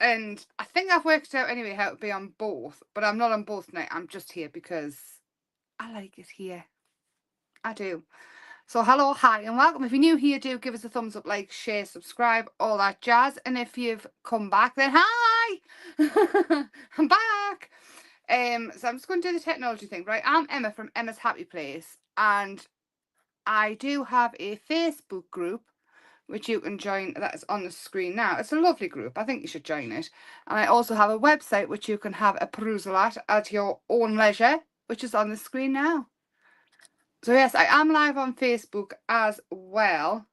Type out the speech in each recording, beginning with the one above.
And I think I've worked out anyway how to be on both, but I'm not on both tonight. I'm just here because I like it here. I do. So hello, hi, and welcome. If you're new here, do give us a thumbs up, like, share, subscribe, all that jazz. And if you've come back, then hi, I'm back. So I'm just going to do the technology thing, right? I'm Emma from Emma's Happy Place, and I do have a Facebook group which you can join. That is on the screen now. It's a lovely group. I think you should join it. And I also have a website which you can have a perusal at your own leisure, which is on the screen now. So yes, I am live on Facebook as well.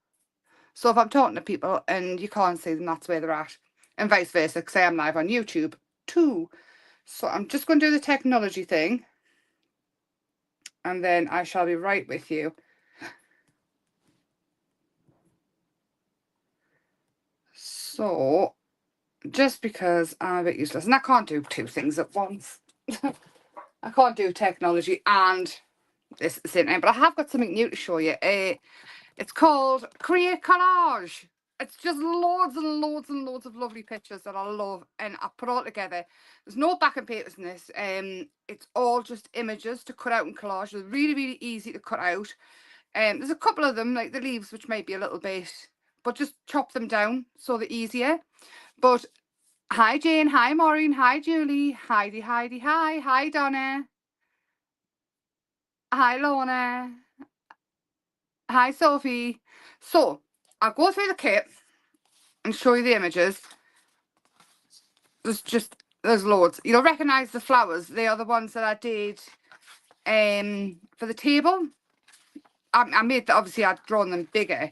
So if I'm talking to people and you can't see them, that's where they're at. And vice versa, because I am live on YouTube too. So I'm just going to do the technology thing. And then I shall be right with you. So, just because I'm a bit useless, and I can't do two things at once. I can't do technology and this at the same time, but I have got something new to show you. It's called Create Collage. It's just loads and loads and loads of lovely pictures that I love, and I put all together. There's no backing papers in this. It's all just images to cut out in collage. They're really, really easy to cut out. There's a couple of them, like the leaves, which might be a little bit, but just chop them down so they're easier. But hi Jane, hi Maureen, hi Julie, Heidi, hi Donna, hi Lorna, hi Sophie. So I'll go through the kit and show you the images. There's loads. You'll recognise the flowers. They are the ones that I did for the table. I made, obviously I'd drawn them bigger,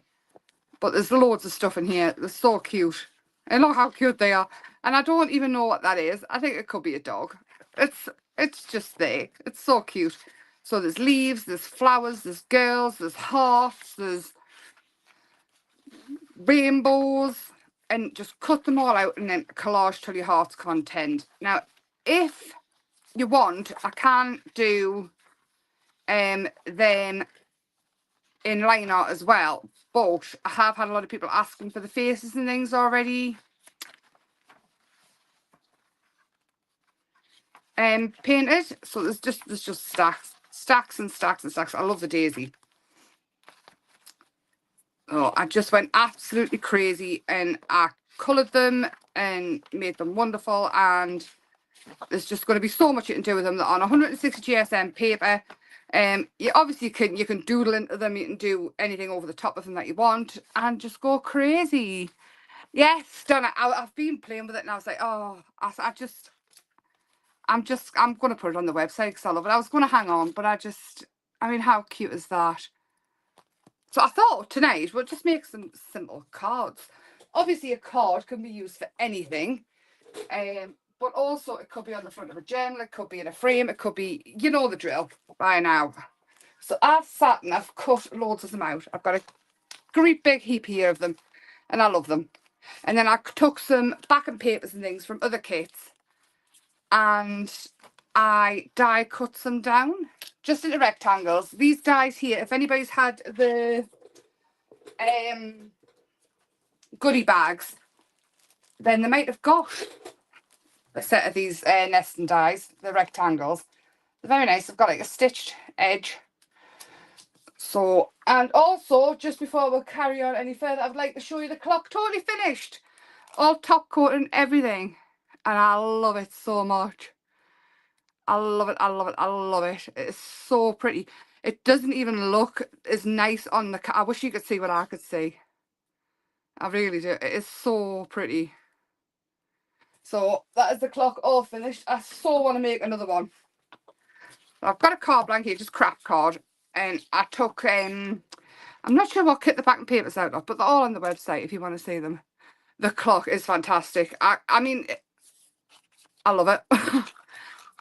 but there's loads of stuff in here. They're so cute. And look how cute they are. And I don't even know what that is. I think it could be a dog. It's just there. It's so cute. So there's leaves, there's flowers, there's girls, there's hearts, there's rainbows, and just cut them all out and then collage till your heart's content. Now, if you want, I can do them in line art as well, but I have had a lot of people asking for the faces and things already painted. So there's just stacks and stacks and stacks. I love the daisy. Oh, I just went absolutely crazy and I coloured them and made them wonderful, and there's just going to be so much you can do with them. They're on 160 GSM paper. You obviously you can doodle into them, you can do anything over the top of them that you want and just go crazy. Yes, Donna, I've been playing with it and I was like, oh, I'm going to put it on the website because I love it. I was going to hang on, but I mean, how cute is that? So I thought tonight we'll just make some simple cards. Obviously, a card can be used for anything, but also it could be on the front of a journal, it could be in a frame, it could be, you know the drill by now. So I've sat and I've cut loads of them out. I've got a great big heap here of them, and I love them. And then I took some backing papers and things from other kits, and I die cut them down just into rectangles. These dies here, if anybody's had the goodie bags, then they might have got a set of these nesting dies, the rectangles. They're very nice. They've got like a stitched edge. So, and also, just before we'll carry on any further, I'd like to show you the clock. Totally finished. All top coat and everything. And I love it so much. I love it, I love it, I love it. It's so pretty. It doesn't even look as nice on the... I wish you could see what I could see. I really do. It is so pretty. So that is the clock all finished. I so want to make another one. I've got a card blank here, just crap card. And I took... I'm not sure what kit the backing paper's out of, but they're all on the website if you want to see them. The clock is fantastic. I mean, I love it.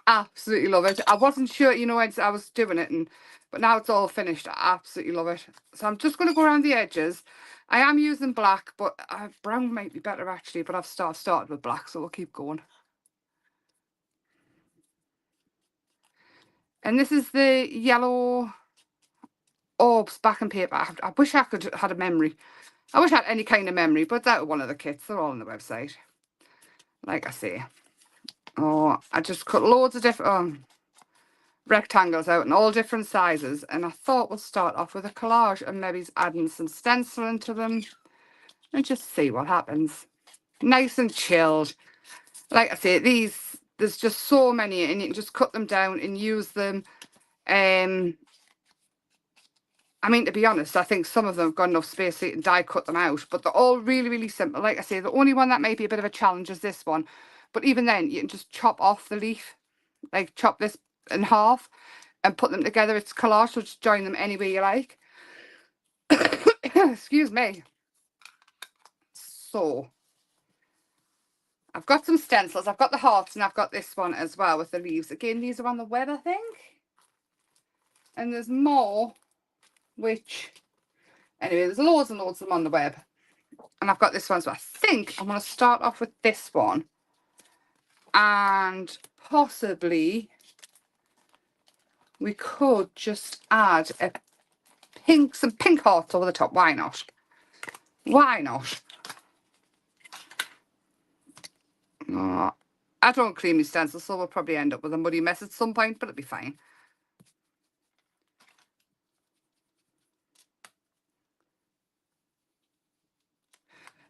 Absolutely love it. I wasn't sure, you know, I was doing it, but now it's all finished. I absolutely love it. So I'm just going to go around the edges. I am using black, but brown might be better actually, but I've started with black, so we'll keep going. And this is the yellow orbs backing paper. I wish I could had a memory. I wish I had any kind of memory, but that was one of the kits. They're all on the website. like I say. Oh, I just cut loads of different rectangles out in all different sizes, and I thought we'll start off with a collage and maybe adding some stencil into them and just see what happens. Nice and chilled. Like I say, these, there's just so many, and you can just cut them down and use them. I mean, to be honest, I think some of them have got enough space so you can die cut them out, but they're all really, really simple. Like I say, the only one that may be a bit of a challenge is this one, but even then you can just chop off the leaf, like chop this in half and put them together. It's collage, so just join them any way you like. Excuse me. So I've got some stencils. I've got the hearts, and I've got this one as well with the leaves. Again, these are on the web, I think. And there's more, which, anyway, there's loads and loads of them on the web. And I've got this one, so I think I'm going to start off with this one. And possibly we could just add some pink hearts over the top. Why not? Why not? Oh, I don't cream my stencil, so we'll probably end up with a muddy mess at some point, but it'll be fine.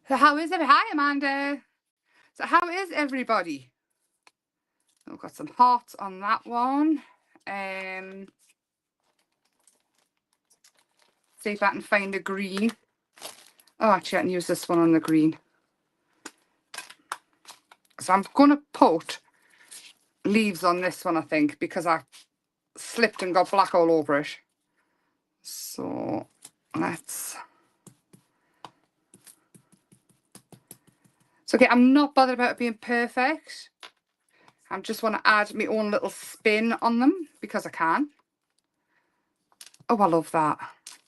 So how is it? Hi, Amanda. So how is everybody? We've got some hearts on that one. See if I can find a green. Oh, actually, I can use this one on the green. So I'm going to put leaves on this one, I think, because I slipped and got black all over it. So let's... So, okay, I'm not bothered about it being perfect. I just want to add my own little spin on them because I can. Oh, I love that.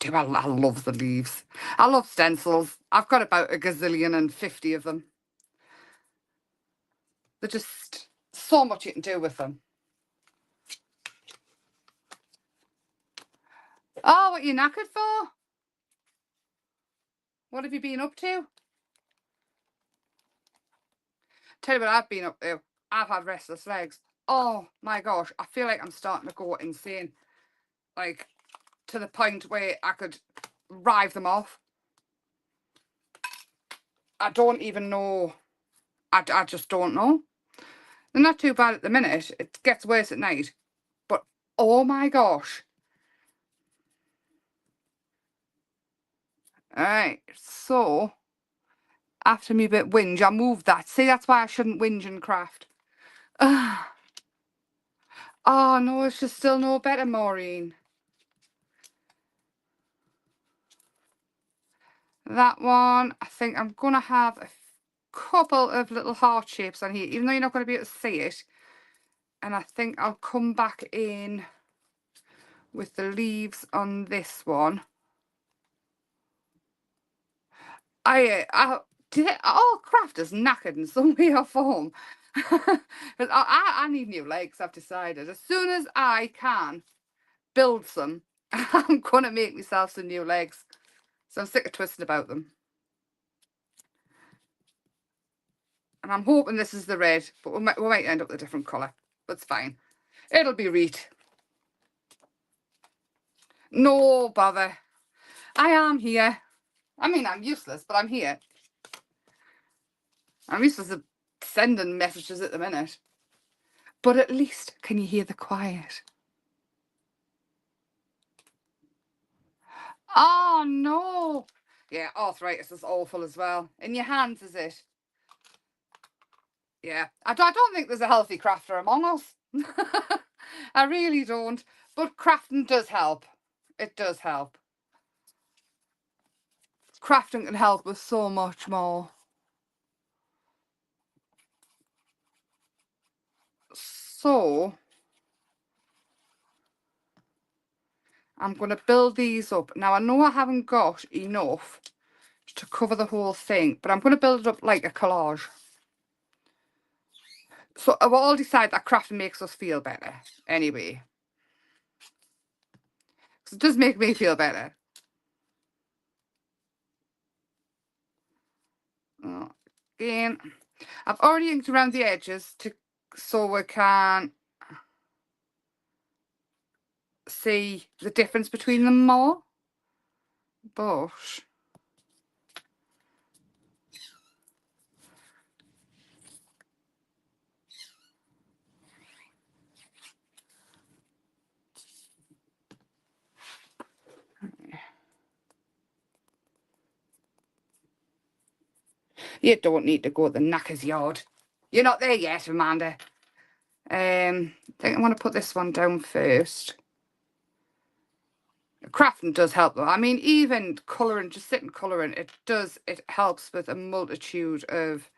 I love the leaves. I love stencils. I've got about a gazillion and 50 of them. They're just so much you can do with them. Oh, what are you knackered for? What have you been up to? Tell you what I've been up to. I've had restless legs. Oh my gosh, I feel like I'm starting to go insane. Like, to the point where I could rive them off. I don't even know. I just don't know. They're not too bad at the minute. It gets worse at night. But, oh my gosh. Alright, so, after me bit whinge, I moved that. See, that's why I shouldn't whinge and craft. Oh no, it's just still no better, Maureen. That one, I think I'm going to have a couple of little heart shapes on here, even though you're not going to be able to see it. And I think I'll come back in with the leaves on this one. All crafters knackered in some way or form. I need new legs, I've decided. As soon as I can build some, I'm going to make myself some new legs. So I'm sick of twisting about them. And I'm hoping this is the red, but we might end up with a different colour. But it's fine. It'll be reet. No bother. I am here. I mean, I'm useless, but I'm here. I'm useless at sending messages at the minute. But at least, can you hear the quiet? Oh, no. Yeah, arthritis is awful as well. In your hands, is it? Yeah. I don't think there's a healthy crafter among us. I really don't. But crafting does help. It does help. Crafting can help with so much more. So, I'm going to build these up. Now, I know I haven't got enough to cover the whole thing, but I'm going to build it up like a collage. So, we'll all decide that crafting makes us feel better anyway. Because it does make me feel better. Again, I've already inked around the edges so we can see the difference between them more. But you don't need to go to the knacker's yard. You're not there yet, Amanda. I think I want to put this one down first. Crafting does help though. I mean, even colouring, just sitting colouring, it helps with a multitude of,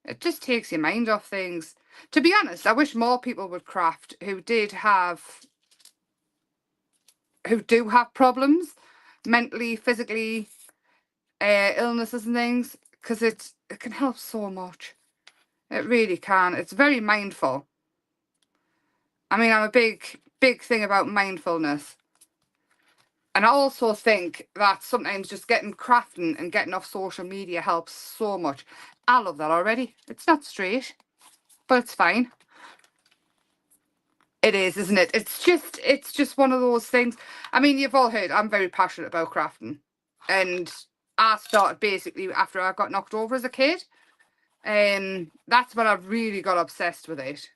it just takes your mind off things. To be honest, I wish more people would craft who do have problems, mentally, physically, illnesses and things, because it can help so much. It really can. It's very mindful. I mean, I'm a big thing about mindfulness. And I also think that sometimes just getting crafting and getting off social media helps so much. I love that already. It's not straight, but it's fine. It is, isn't it? It's just one of those things. I mean, you've all heard I'm very passionate about crafting. And I started basically after I got knocked over as a kid. That's when I really got obsessed with it.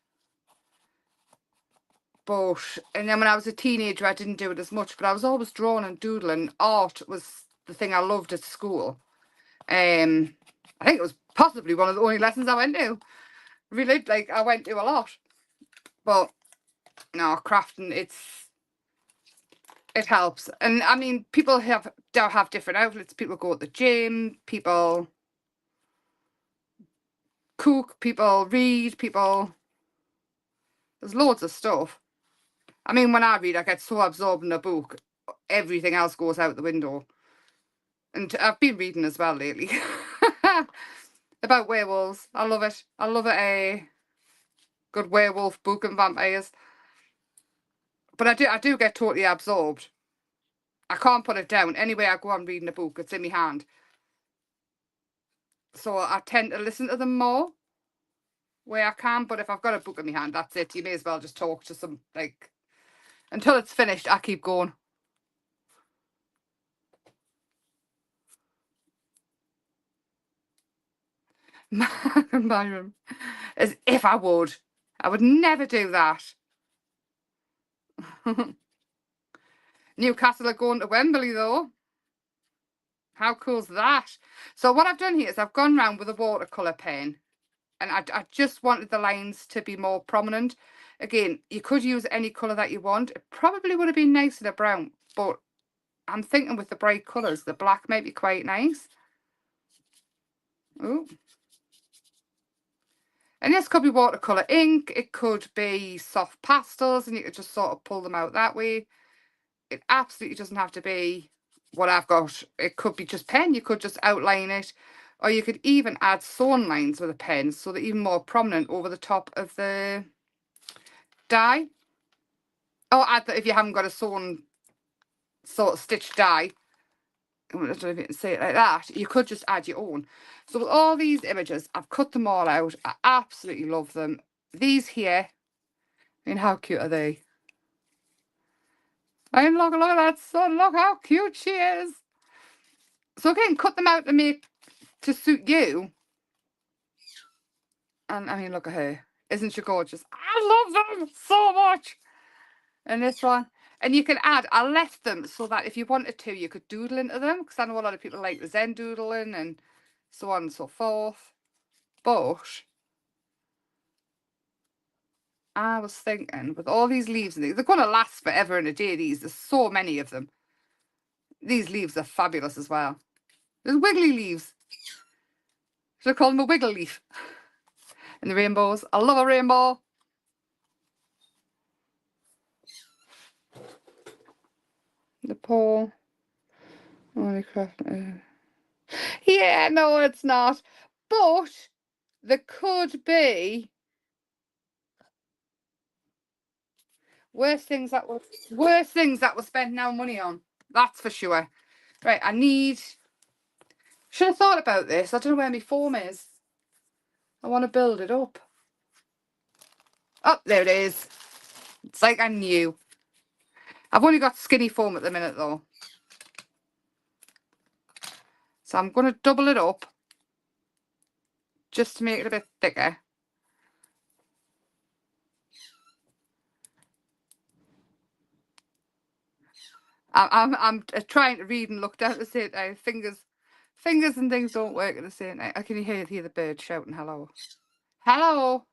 And then when I was a teenager, I didn't do it as much, but I was always drawing and doodling. Art was the thing I loved at school. I think it was possibly one of the only lessons I went to. Really, like, I went to a lot. But no, crafting, it helps. And I mean, people have different outlets. People go to the gym, people cook, people read, there's loads of stuff. I mean, when I read, I get so absorbed in a book, everything else goes out the window. And I've been reading as well lately. About werewolves. I love it. I love a good werewolf book and vampires. But I do get totally absorbed. I can't put it down. Anyway, I go on reading a book, it's in my hand. So I tend to listen to them more where I can. But if I've got a book in my hand, that's it. You may as well just talk to some, like, until it's finished, I keep going. Myron, as if I would never do that. Newcastle are going to Wembley though. How cool's that? So what I've done here is I've gone round with a watercolour pen, and I just wanted the lines to be more prominent. Again, you could use any colour that you want. It probably would have been nice in a brown, but I'm thinking with the bright colours, the black might be quite nice. Ooh. And this could be watercolour ink, it could be soft pastels, and you could just sort of pull them out that way. It absolutely doesn't have to be what I've got. It could be just pen, you could just outline it, or you could even add sewn lines with a pen so they're even more prominent over the top of the die. Or add that if you haven't got a sewn sort of stitched die, I don't know if you can say it like that, you could just add your own. So with all these images, I've cut them all out. I absolutely love them. These here, I mean, how cute are they? I mean, look at that sun, look how cute she is. So again, cut them out to suit you. And I mean, look at her. Isn't she gorgeous? I love them so much. And this one. And you can add, I left them so that if you wanted to, you could doodle into them. Because I know a lot of people like the Zen doodling and so on and so forth. But I was thinking, with all these leaves and these, they're going to last forever and a day, these. There's so many of them. These leaves are fabulous as well. There's wiggly leaves. Should I call them a wiggle leaf? And the rainbows. I love a rainbow. The paw. Only craft. Yeah, no, it's not. But there could be worse things that we're spending our money on. That's for sure. Right, should have thought about this. I don't know where my form is. I want to build it up. Oh, there it is. It's like I knew. I've only got skinny foam at the minute though. So I'm going to double it up just to make it a bit thicker. I'm trying to read and look down at the same time. Fingers and things don't work at the same time. I can hear the bird shouting hello. Hello.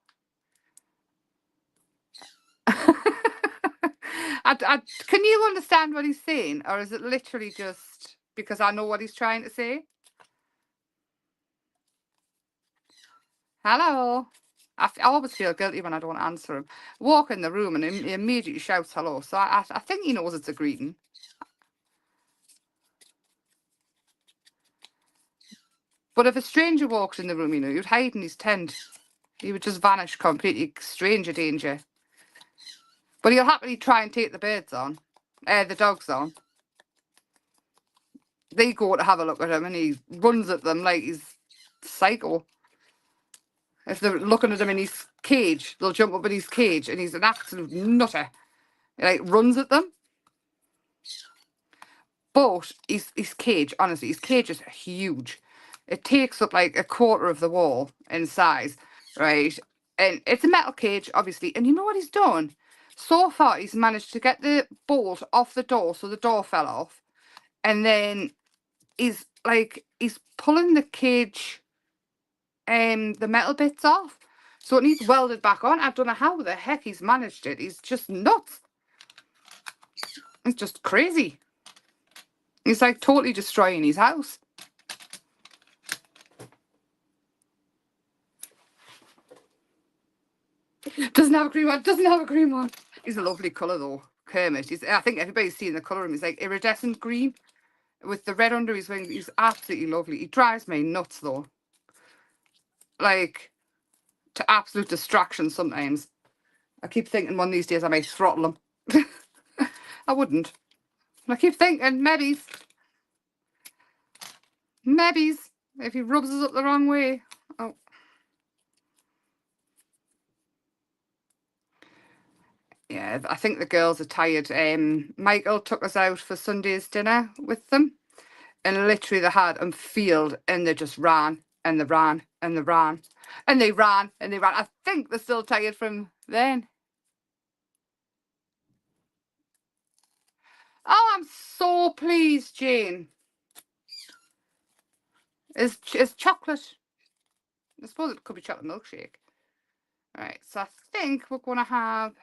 Can you understand what he's saying, or is it literally just because I know what he's trying to say? Hello. I always feel guilty when I don't answer him. Walk in the room and he immediately shouts hello. So I think he knows it's a greeting. But if a stranger walked in the room, you know, you'd hide in his tent. He would just vanish completely. Stranger danger. But he'll happily try and take the birds on. The dogs on. They go to have a look at him and he runs at them like he's psycho. If they're looking at him in his cage, they'll jump up in his cage and he's an absolute nutter. He like runs at them. But his cage, honestly, his cage is huge. It takes up like a quarter of the wall in size, right? And it's a metal cage, obviously. And you know what he's done? So far, he's managed to get the bolt off the door, so the door fell off. And then he's pulling the cage, the metal bits off. So it needs welded back on. I don't know how the heck he's managed it. He's just nuts. It's just crazy. He's like totally destroying his house. Doesn't have a green one. Doesn't have a green one. He's a lovely colour though, Kermit. I think everybody's seen the colour of him. He's like iridescent green with the red under his wing. He's absolutely lovely. He drives me nuts though. Like, to absolute distraction sometimes. I keep thinking one of these days I might throttle him. I wouldn't. I keep thinking, maybe if he rubs us up the wrong way. Oh. Yeah, I think the girls are tired. Michael took us out for Sunday's dinner with them. And literally they had them field and they just ran and they ran and they ran. And they ran and they ran. I think they're still tired from then. Oh, I'm so pleased, Jane. It's chocolate. I suppose it could be chocolate milkshake. Right, so I think we're going to have...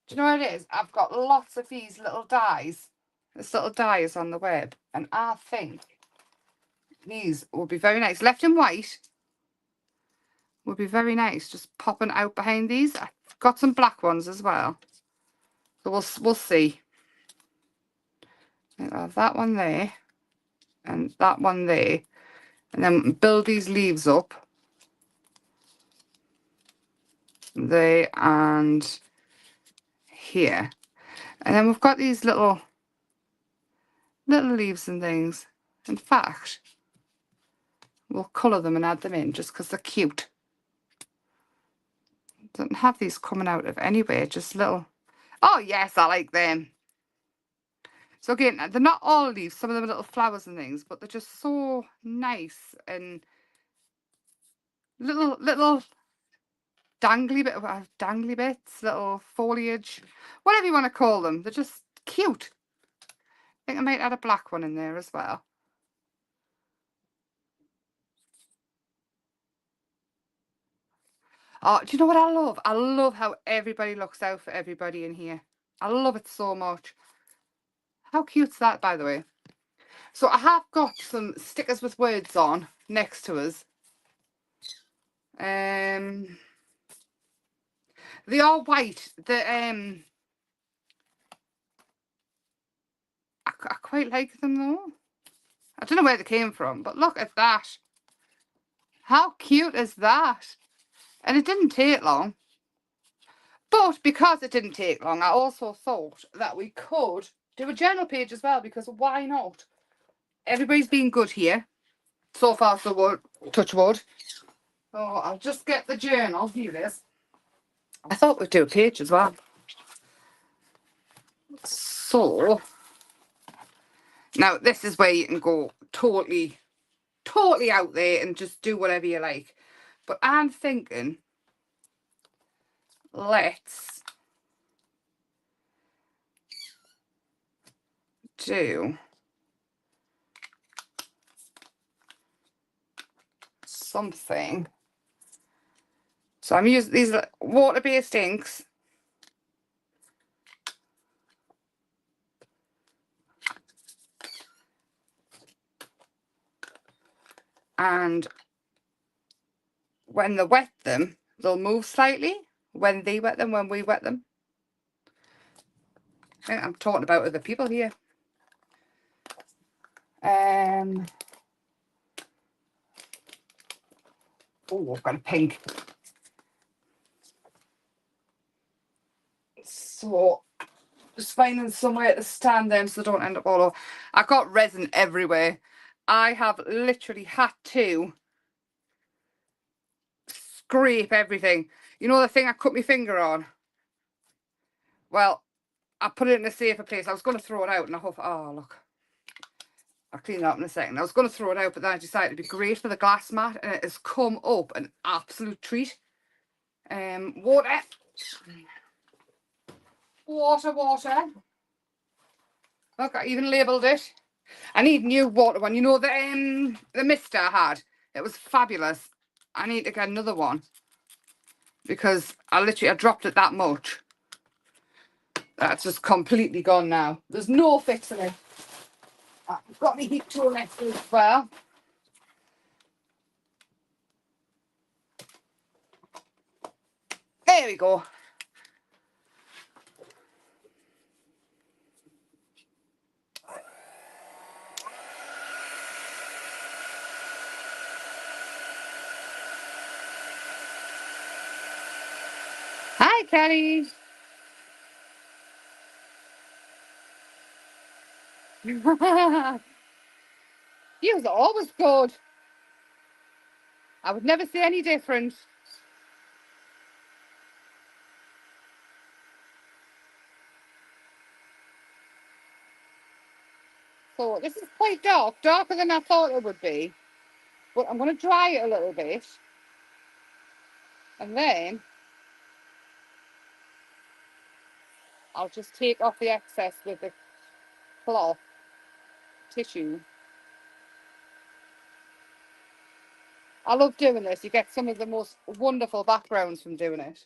Do you know what it is? I've got lots of these little dies. This little die is on the web. And I think these would be very nice. Left in white would be very nice. Just popping out behind these. I've got some black ones as well. So we'll see. I'll have that one there. And that one there. And then build these leaves up. There and here. And then we've got these little leaves and things. In fact, we'll colour them and add them in just because they're cute. Don't have these coming out of anywhere, just little... Oh yes, I like them. So again, they're not all leaves, some of them are little flowers and things, but they're just so nice and little dangly bits, little foliage, whatever you want to call them. They're just cute. I think I might add a black one in there as well. Oh, do you know what I love? I love how everybody looks out for everybody in here. I love it so much. How cute's that, by the way? So I have got some stickers with words on next to us. They are white. I quite like them though. I don't know where they came from, but look at that. How cute is that? And it didn't take long. But because it didn't take long, I also thought that we could do a journal page as well, because why not? Everybody's been good here. So far, so good. Touch wood. Oh, I'll just get the journal. Here it is. I thought we'd do a page as well. So, now this is where you can go totally out there and just do whatever you like. But I'm thinking, let's do something. So I'm using these water-based inks. And when they wet them, they'll move slightly. When they wet them, when we wet them. I'm talking about other people here. Oh, I've got a pink. So just finding somewhere to stand them so they don't end up all over. I got resin everywhere. I have literally had to scrape everything. You know the thing I cut my finger on? Well, I put it in a safer place. I was going to throw it out and I hope, oh look, I'll clean it up in a second. I was going to throw it out, but then I decided it'd be great for the glass mat, and it has come up an absolute treat. Water. Look, I even labelled it. I need new water one. You know the mister I had? It was fabulous. I need to get another one because I dropped it that much. That's just completely gone now. There's no fixing it. I've got my heat tool next to it as well. There we go. Hi, Kelly. You was always good. I would never say any different. So this is quite dark, darker than I thought it would be. But I'm going to dry it a little bit. And then I'll just take off the excess with the cloth tissue. I love doing this. You get some of the most wonderful backgrounds from doing it.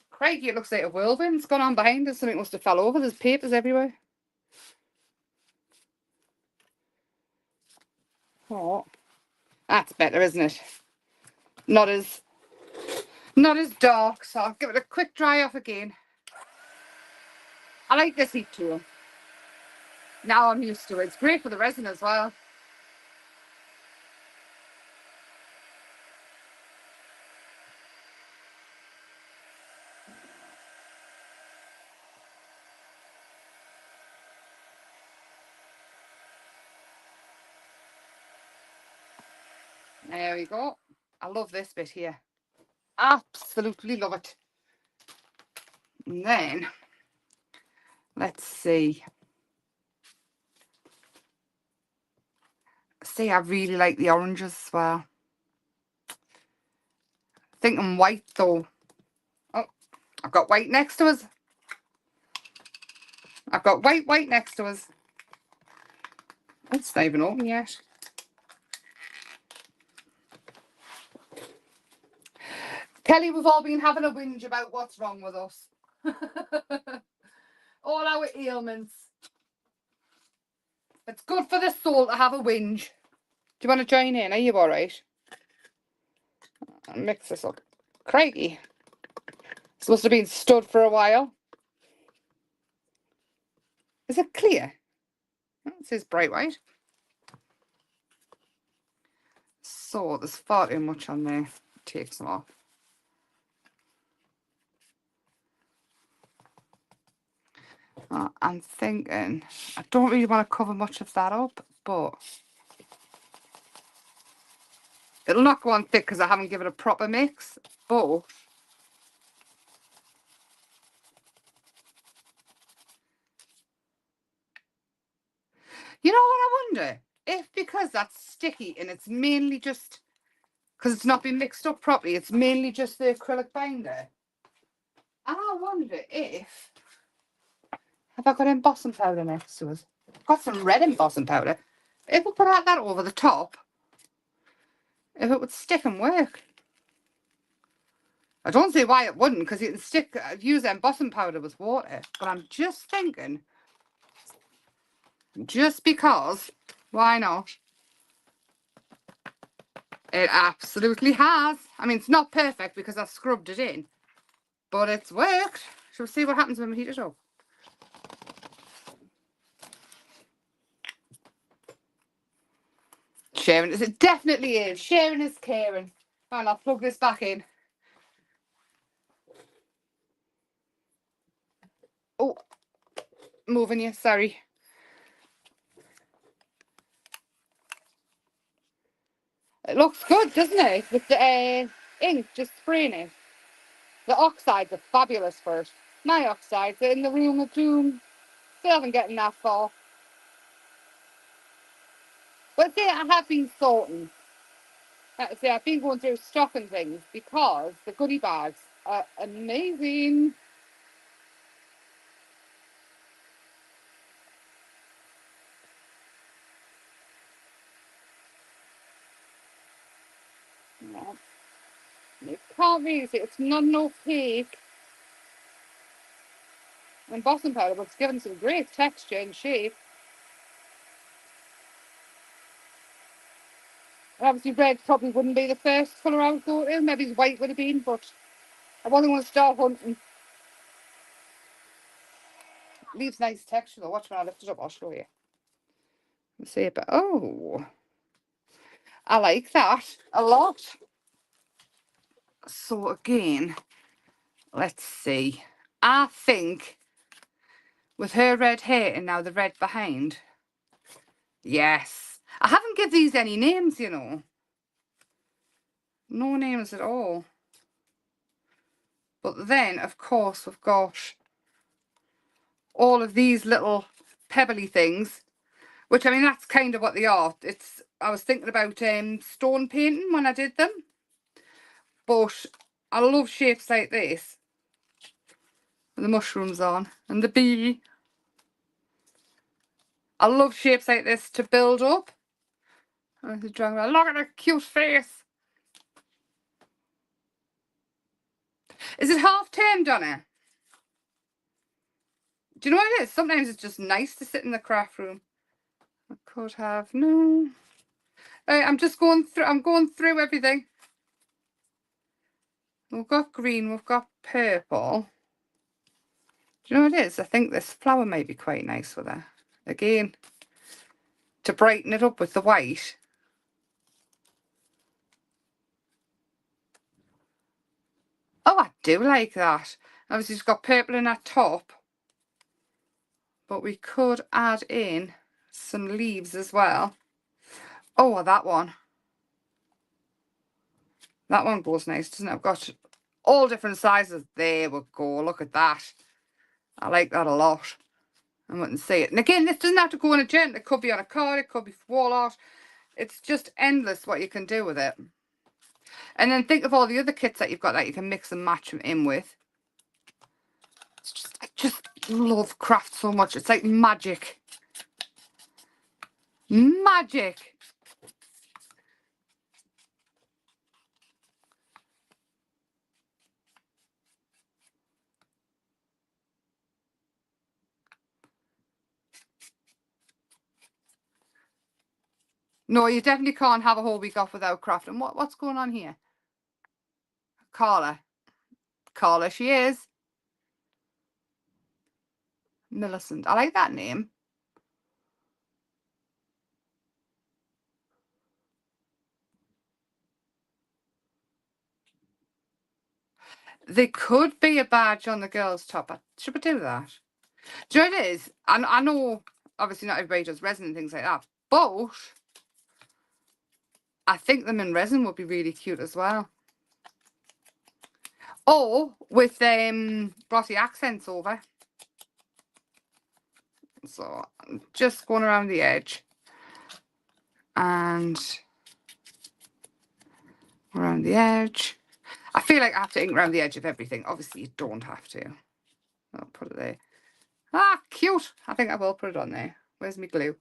Crikey, it looks like a whirlwind's gone on behind us. Something must have fell over. There's papers everywhere. Oh, that's better, isn't it? Not as dark. So I'll give it a quick dry off again. I like this heat tool. Now I'm used to it. It's great for the resin as well. There we go. I love this bit here. Absolutely love it. And then, let's see. See, I really like the oranges as well. Thinking white though. Oh, I've got white next to us. I've got white next to us. It's not even open yet. Kelly, we've all been having a whinge about what's wrong with us. All our ailments. It's good for the soul to have a whinge. Do you want to join in? Are you all right? I'll mix this up. Crikey. This must have been stood for a while. Is it clear? Oh, it says bright white. So there's far too much on there. Take some off. I'm thinking, I don't really want to cover much of that up, but It'll not go on thick because I haven't given it a proper mix, but you know what I wonder? If because that's sticky and it's mainly just because it's not been mixed up properly, it's mainly just the acrylic binder. And I wonder if have I got embossing powder next to us? I've got some red embossing powder. If we put out that over the top, if it would stick and work. I don't see why it wouldn't, because you can stick use embossing powder with water. But I'm just thinking, just because, why not? It absolutely has. I mean, it's not perfect because I've scrubbed it in, but it's worked. Shall we see what happens when we heat it up? Sharing, it definitely is. Sharing is caring. Fine, I'll plug this back in. Oh, moving you, sorry. It looks good, doesn't it? With the ink just spraying it. The oxides are fabulous for it. My oxides are in the room of doom. Still haven't gotten that far. But see, I have been sorting. See, I've been going through stock and things because the goodie bags are amazing. Yeah. You can't really see, it's not an opaque embossing powder, but it's given some great texture and shape. And obviously red probably wouldn't be the first colour I would go to, maybe white would have been, but I wasn't going to start hunting. Leaves nice texture though. Watch when I lift it up, I'll show you. Let's see it, but oh, I like that a lot. So again, let's see. I think with her red hair and now the red behind, yes. I haven't given these any names, you know. No names at all. But then, of course, we've got all of these little pebbly things, which, I mean, that's kind of what they are. It's, I was thinking about stone painting when I did them. But I love shapes like this. With the mushrooms on. And the bee. I love shapes like this to build up. Look at her cute face. Is it half term, Donna? Do you know what it is? Sometimes it's just nice to sit in the craft room. I could have, no. I'm just going through, I'm going through everything. We've got green, we've got purple. Do you know what it is? I think this flower might be quite nice with her. Again, to brighten it up with the white. Oh, I do like that. Obviously, it's got purple in that top. But we could add in some leaves as well. Oh, that one. That one goes nice, doesn't it? I've got all different sizes. There we go. Look at that. I like that a lot. I wouldn't see it. And again, this doesn't have to go on a gent. It could be on a card. It could be for wall art. It's just endless what you can do with it. And then think of all the other kits that you've got that you can mix and match them in with. It's just, I just love craft so much. It's like magic. Magic. No, you definitely can't have a whole week off without crafting. What's going on here? Carla. Carla, she is. Millicent. I like that name. There could be a badge on the girl's top. Should we do that? Do you know what it is? I know, obviously, not everybody does resin and things like that, but I think them in resin would be really cute as well. Or with glossy accents over. So I'm just going around the edge and around the edge. I feel like I have to ink around the edge of everything. Obviously you don't have to. I'll put it there. Ah, cute. I think I will put it on there. Where's my glue?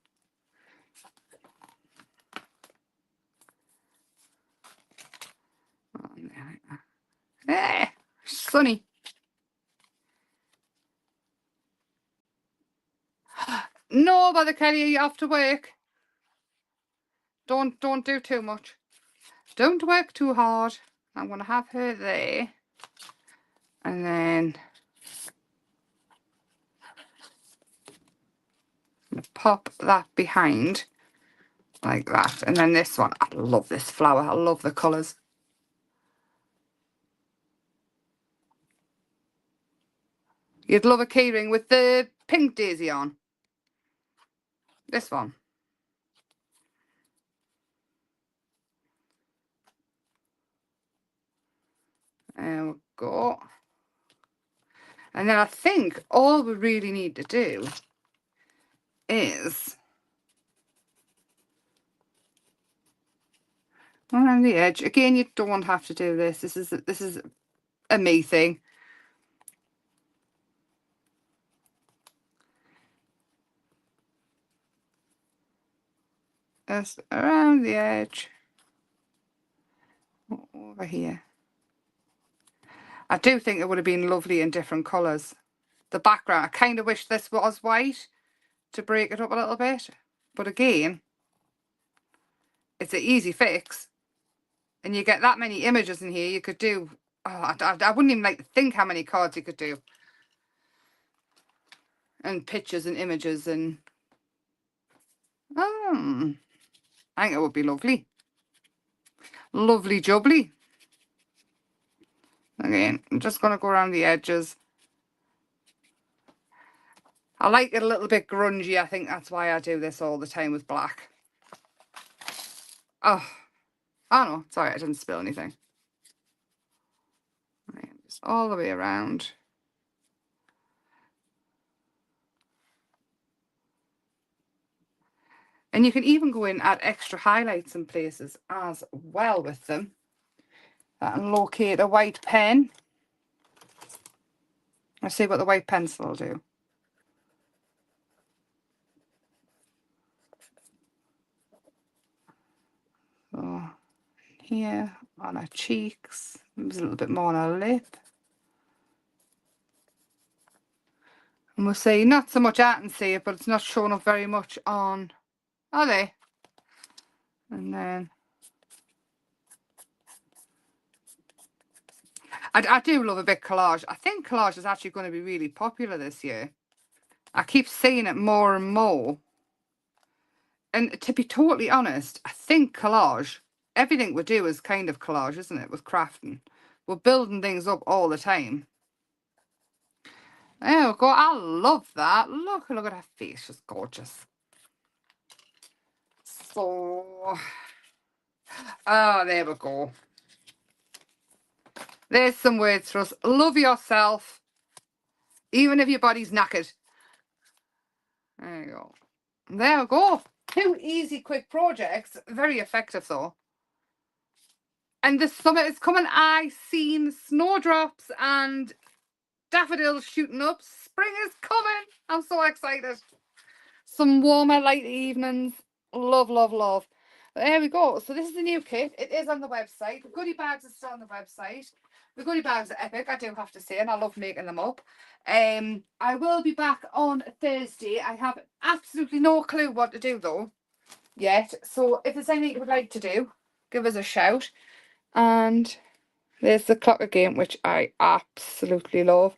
Oh, there. Sunny. No, Mother Kelly, you have to work. Don't do too much. Don't work too hard. I'm going to have her there. And then I'm going to pop that behind like that. And then this one. I love this flower. I love the colours. You'd love a keyring with the pink daisy on. This one. There we go. And then I think all we really need to do is around the edge. Again, you don't have to do this. This is a me thing. Just around the edge. Over here. I do think it would have been lovely in different colours. The background, I kind of wish this was white to break it up a little bit. But again, it's an easy fix. And you get that many images in here, you could do... Oh, I wouldn't even like to think how many cards you could do. And pictures and images and... I think it would be lovely. Lovely jubbly. Again, I'm just going to go around the edges. I like it a little bit grungy. I think that's why I do this all the time with black. Oh no, sorry, I didn't spill anything. Right, just all the way around. And you can even go in, add extra highlights in places as well with them. And locate a white pen. Let's see what the white pencil will do. So here on her cheeks, there's a little bit more on her lip. And we'll see, not so much I can see it, but it's not showing up very much on, are they? And then I do love a bit collage. I think collage is actually going to be really popular this year. I keep seeing it more and more. And to be totally honest, I think collage, everything we do is kind of collage, isn't it, with crafting? We're building things up all the time. There we go. I love that. Look at her face. She's gorgeous. So, oh, there we go. There's some words for us. Love yourself, even if your body's knackered. There you go. There we go. 2 easy, quick projects. Very effective, though. And the summer is coming. I seen snowdrops and daffodils shooting up. Spring is coming. I'm so excited. Some warmer, light evenings. Love, love, love. There we go. So this is the new kit. It is on the website. The goodie bags are still on the website. The goodie bags are epic, I do have to say, and I love making them up. I will be back on Thursday. I have absolutely no clue what to do, though, yet. So if there's anything you would like to do, give us a shout. And there's the clock again, which I absolutely love.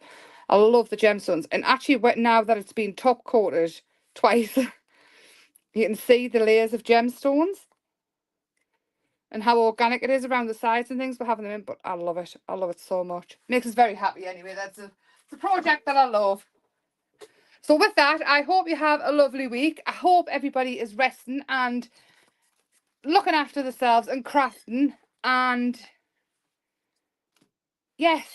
I love the gemstones. And actually, now that it's been top coated twice, you can see the layers of gemstones and how organic it is around the sides and things for having them in. But I love it. I love it so much. Makes us very happy anyway. That's a project that I love. So with that, I hope you have a lovely week. I hope everybody is resting and looking after themselves and crafting. And yes,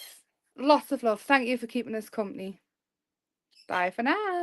lots of love. Thank you for keeping us company. Bye for now.